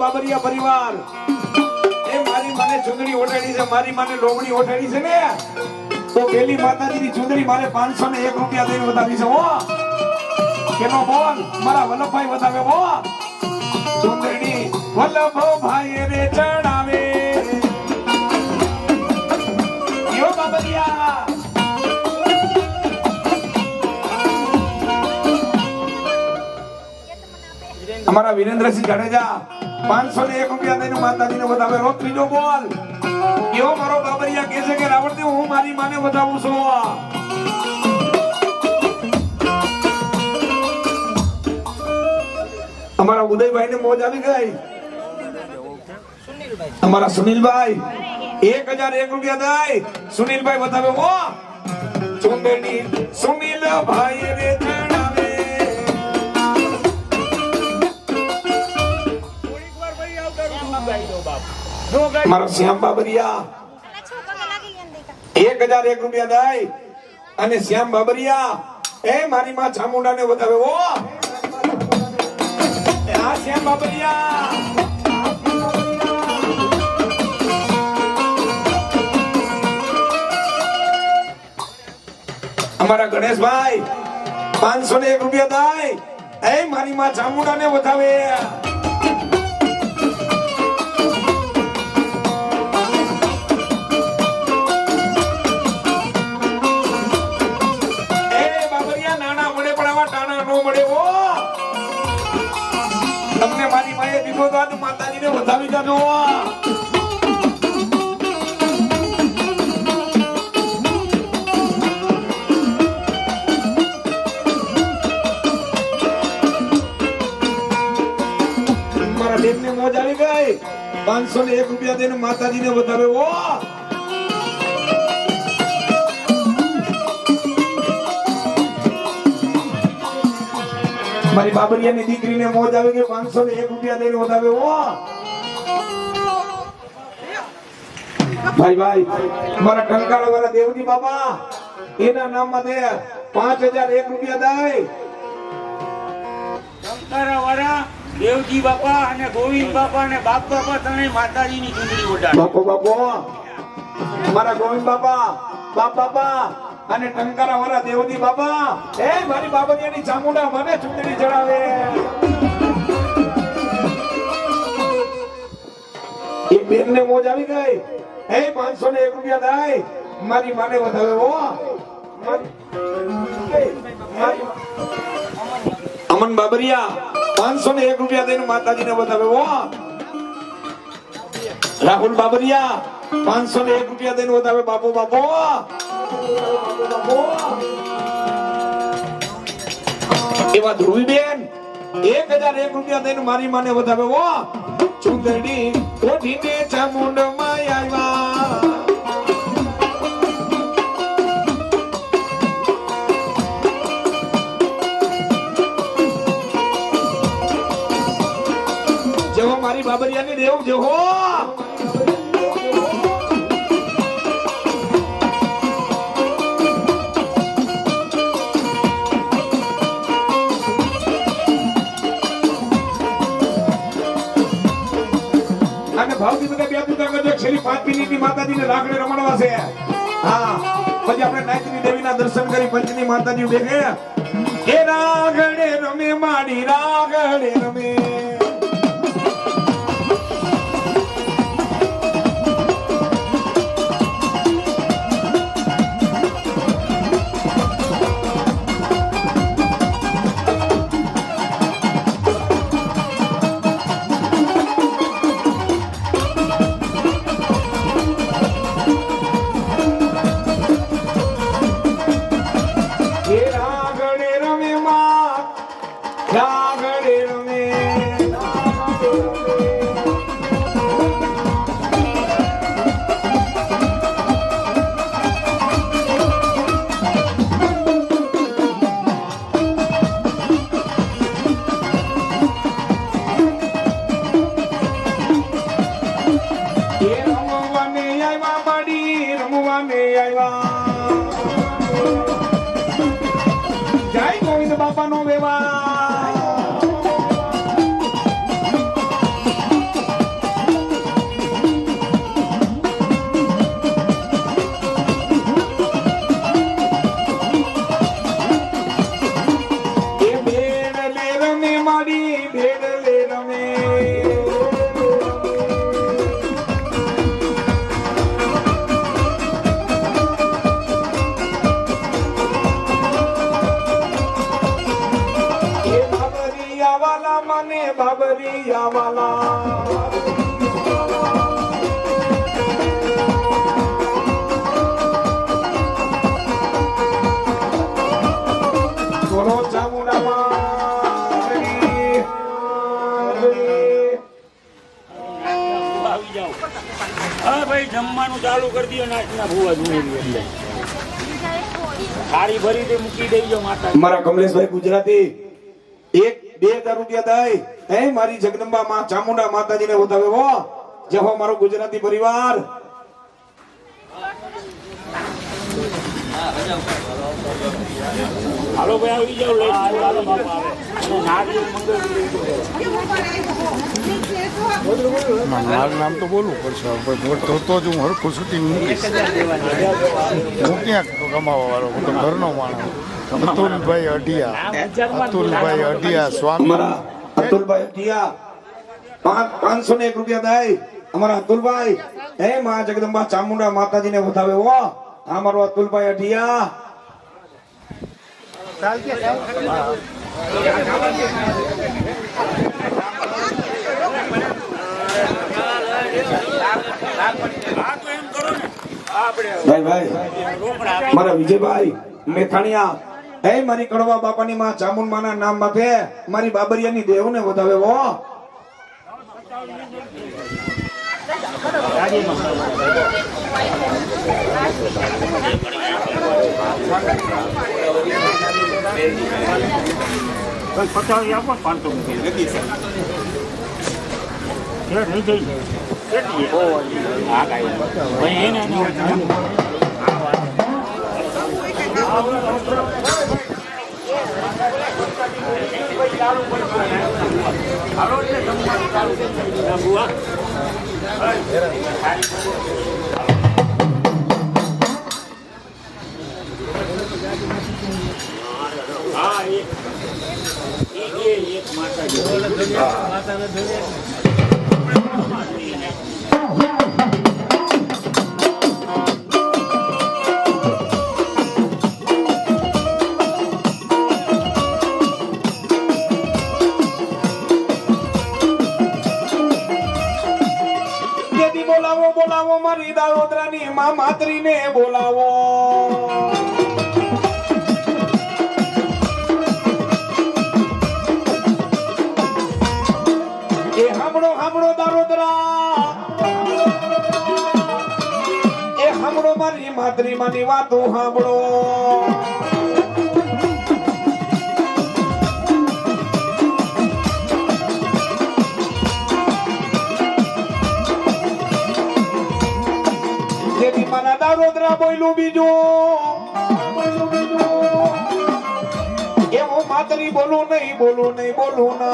બાબરિયા પરિવાર એ મારી માને ચુંદડી ઓઢાડી છે, મારી માને લોમડી ઓઢાડી છે ને, તો પેલી માતાજીની ચુંદડી મારે 501 રૂપિયા દઈને વધાવી છે. હો કેનો બોલ મારા વલ્લભભાઈ વધાવે. હો ચુંદડી વલ્લભભાઈ રે ચડાવે યો બાબરિયા. અમારા વિરેન્દ્રસિંહ જાડેજા 501 રૂપિયા દઈને માતાજીને વધાવે. રોજ ત્રીજો બોલ એવો મારો બાબરિયા કહે છે કે રાવણદેવ હું મારી માને વધાવું છું. અમારા ઉદયભાઈ ને મોજ આવી ગઈ. અમારા સુનિલભાઈ 1001 રૂપિયા દઈ સુનિલભાઈ વધાવે. હો ચુંદડી સુનિલભાઈ રે ચડાવે. મારો શ્યામ બાબરિયા 1001 રૂપિયા દઈ અને શ્યામ બાબરિયા એ મારી માં ચામુંડા ને વધાવે. હો આ શ્યામ બાબરિયા. અમારા ગણેશભાઈ 501 રૂપિયા દઈ એ મારી માં ચામુંડા ને વધાવે. તમને મારી માએ દીધો તો આજ માતાજીને વધાવી જાજો. મારા બેનને મોજ આવી ગઈ. 501 રૂપિયા દઈને માતાજીને વધાવે. ઓ મારી બાબરિયાની દીકરીને મોજ આવી ગઈ. 501 રૂપિયા દઈને વધાવે. ઓ ભાઈ ભાઈ મારા ટંકાળા વાળા દેવજી બાપા એના નામમાં દે 5001 રૂપિયા દઈ. ટંકાળા વાળા દેવજી બાપા અને ગોવિંદ બાપા અને બાપ બાપા ત્રણેય માતાજીની ચૂંદડી ઓઢાડે. બાપો બાપો મારા ગોવિંદ બાપા બાપ બાપા અને ટંકારા વાળા દેવજી બાબા એ મારી બાબરિયાની ચામુંડા મને ચૂંદડી ચડાવે. એ બેનને મોજ આવી ગઈ. એ 501 રૂપિયા દઈ મારી માને વધાવે. હો અમન બાબરિયા 501 રૂપિયા દઈને માતાજીને વધાવે. હો રાહુલ બાબરિયા 501 રૂપિયા દઈને વધાવે. બાપો બાપો એવા ધ્રુવીબેન 1001 રૂપિયા દઈને મારી માને વધાવે. હો ચુંદડી ઓઢીને ચામુંડમાં આવ્યા. જેવો મારી બાબરિયાની દેવ જેવો ભાવથી બધા બે પૂજા કરજો. છેલ્લી 5 મિનિટની માતાજીને રાગડે રમાડવા છે. હા પછી આપણે નાયકની દેવીના દર્શન કરી પંચની માતાજી બેઠે એ રાગડે રમે માડી રાગડે રમે. રાગડે રમે ખેડલે રમે મને બાબરિયા વાલા થોડો ચામુંડામાં આવી જાઓ. હા ભાઈ જમવાનું ચાલુ કરી દો. નાચના ભૂવા જોઈ એટલે થાળી ભરી દે મૂકી દેજો માતા. મારા કમલેશભાઈ ગુજરાતી 1-2,000 રૂપિયા દઈ હે મારી જગદંબા માં ચામુંડા માતાજીને વધાવે હો જે હો મારો ગુજરાતી પરિવાર. હાલો ભાઈ આવી જાઓ. લઈ હાલો બાપા આવે. અને નારિયેળ મારું નામ તો બોલવું પડશે તો જ હું હરખું શૂટિંગ મૂકીશ. હું ક્યાં કમાવા વાળો હું તો ઘરનો માણસ. અતુલભાઈ અઢિયા સ્વામી અમારા અતુલભાઈ અઢિયા 501 રૂપિયા દઈ અમારા અતુલભાઈ હે માં જગદંબા ચામુંડા માતાજીને વધાવે હો આ મારો અતુલભાઈ અઢિયા. ભાઈ મારા વિજયભાઈ મેથાણીયા હે મારી કડવા બાપાની માં ચામુંડમાના નામ માથે મારી બાબરિયાની દેવને વધાવે હો. પચાવી આપો 500 હા એક માતાજી બોલાવો મારી દાદોદરાની માં માતરીને બોલાવો. એ હામડો દારોદરા એ હામડો મારી માતરી માની વાતો હાંભળો. જેથી મારા દારોદરા બોલ્યું બીજું એવો માતરી બોલું નહીં ના.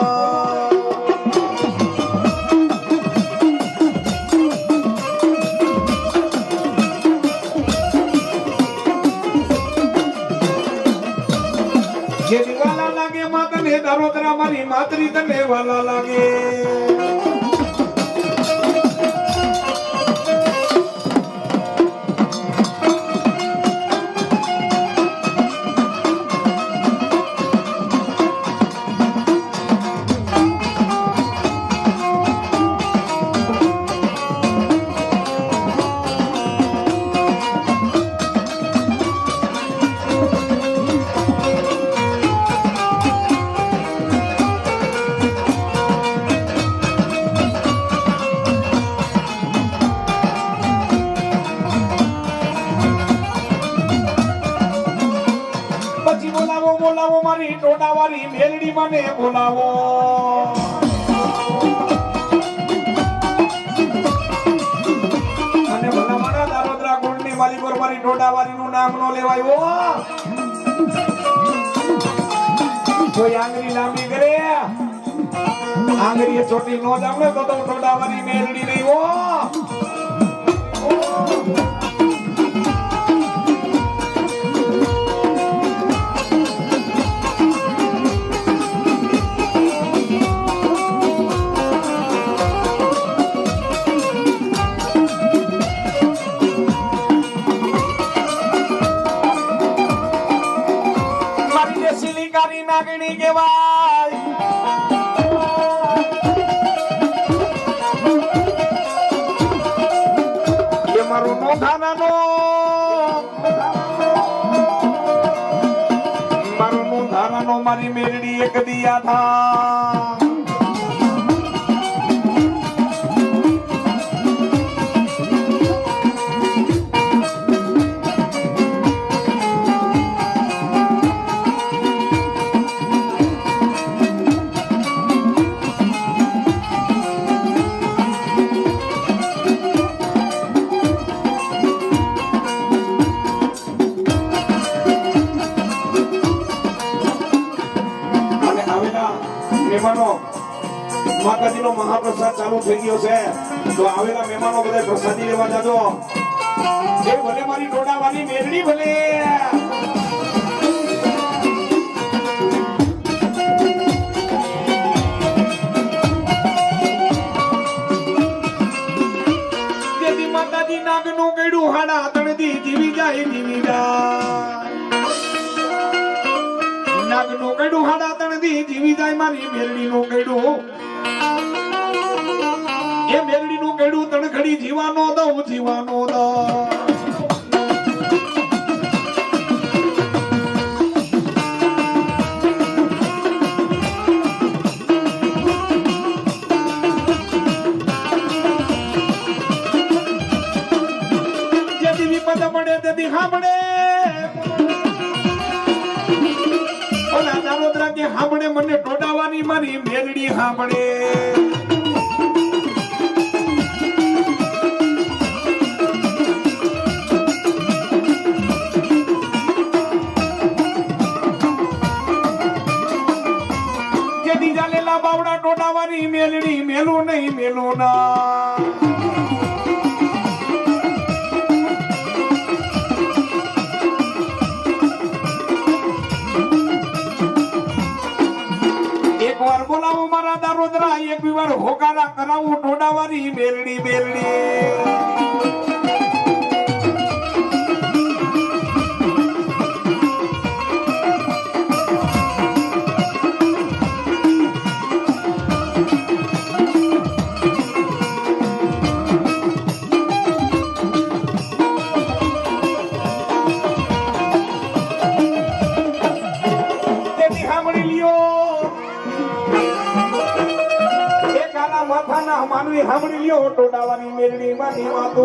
જેથી વાલા લાગે માતને દારોદરા મારી માતરી તને વાલા લાગે. બોલાવો મારી ટોડાવાળી મેલડી મને બોલાવો. અને ભલા મારા દારોદરા ગુણની મારી પર મારી ટોડાવાળી નું નામ નો લેવાય. કોઈ આંગળી લાંબી કરે આંગળીએ ચોટી નો જામે તો ટોડાવાળી મેલડી નહીં હો. મારી મેરડી એક દિયા થા મહેમાનો માતાજીનો મહાપ્રસાદ ચાલુ થઈ ગયો છે તો આવેલા મહેમાનો બધા પ્રસાદી લેવા જાજો એ ભલે મારી ટોડાવાની મેરડી ભલે જેથી માતાજી નાગનું ગળ્યું હાડા તણથી જીવી જાય નાગનું ગળ્યું હાડા તણથી જીવી જાય મારી મેરડીનું ગળ્યું એ મેરડીનું ગળ્યું તણખડી જીવાનો દઉં જીવાનો દઉં તેથી સાંભળે ઓલા દારોદરા કે સાંભળે મને ટોડાવાની મારી મેરડી સાંભળે જેથી ચાલેલા બાવડા ટોડાવાની મેલડી મેલું નહીં મેલું ના બોલાવો મારા દારોદરા એક વાર હોકારા કરાવું ટોડાવારી મેરડી મેરડી તેથી સાંભળી લ્યો માથાના માનવી સાંભળી લ્યો ટોડાવાની મેરડી માની વાતો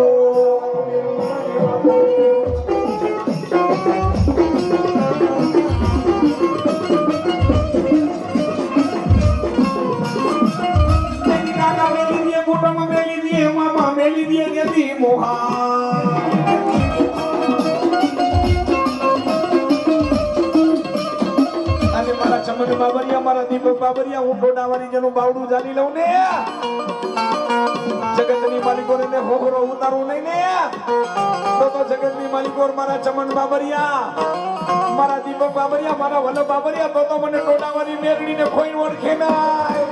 કાકા મેલી દે કુટુંબ મેલી દે મામા મેલી દે જેથી મોહા ચમન બાબરિયા મારા દીપક બાબરિયા હું ટોડાવાની જેનું બાવડું ચાલી લઉં ને જગતની માલિકો ને હોગરો ઉતારું નહીં ને તો જગતની માલિકો મારા ચમન બાબરિયા મારા દીપક બાબરિયા મારા વલ્લભ બાબરિયા તો મને ટોડાવાની મેરડી ને કોઈ ઓળખે ના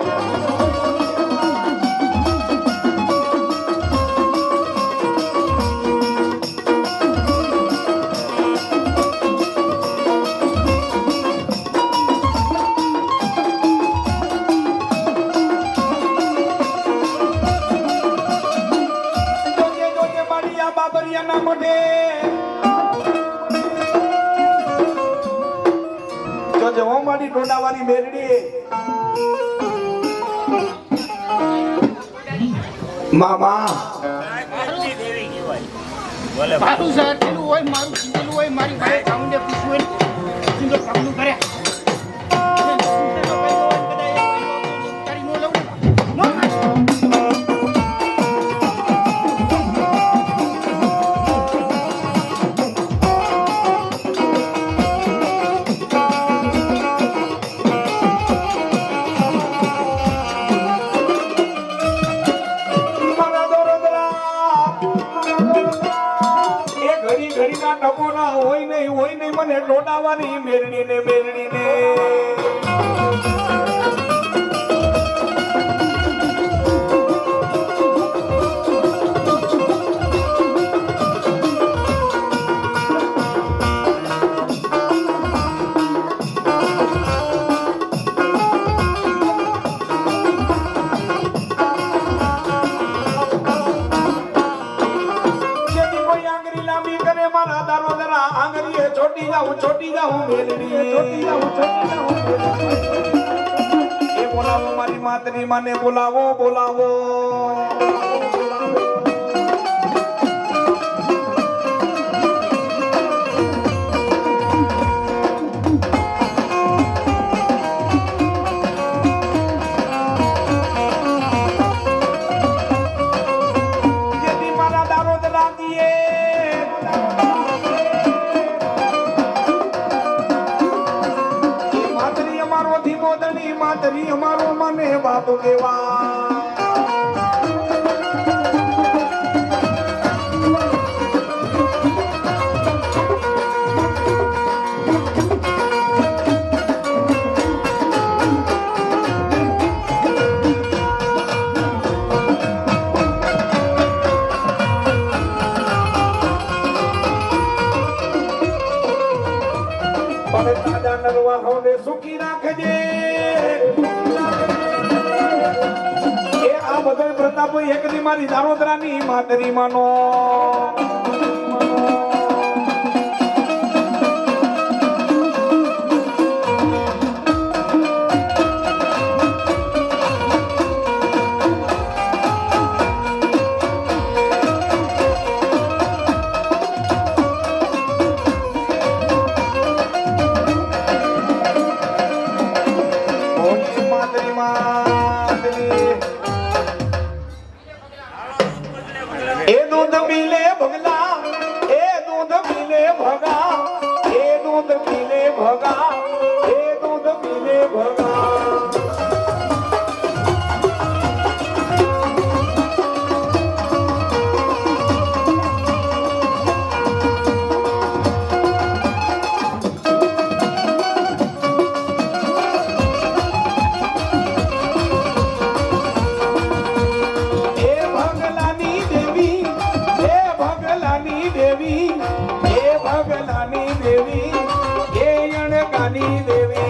ટોડાવાની મેરડી મામા મારું સાચેલું હોય મારું ચીંધેલું હોય મારી ભાઈ ચામુંડે પૂછવું ચીંધો કામનું કરે હોય નહીં મને ટોડાવાની મેરડી ને મેરડી ને છોટી જાઉં મેલડી એ બોલાવો મારી માતની માને બોલાવો બોલાવો જેથી મારા દારોદ રાતીએ માતરી અમારો ધીમોદણી માતરી અમારો મને બાપ કેવા પણ તાજા નરવા હોને સુખી રાખજે એ આ બધો પ્રતાપ એકલી મારી દારોદરાની માતરી માનો માતરી માતરી એ દૂધ પીલે ભગલા એ દૂધ પીલે ભગા એ દૂધ પીલે ભગા એ દૂધ પીલે ભગા એ ભગલાની દેવી એ ભગલાની દેવી એ ભગલાની દેવી એ અણગાની દેવી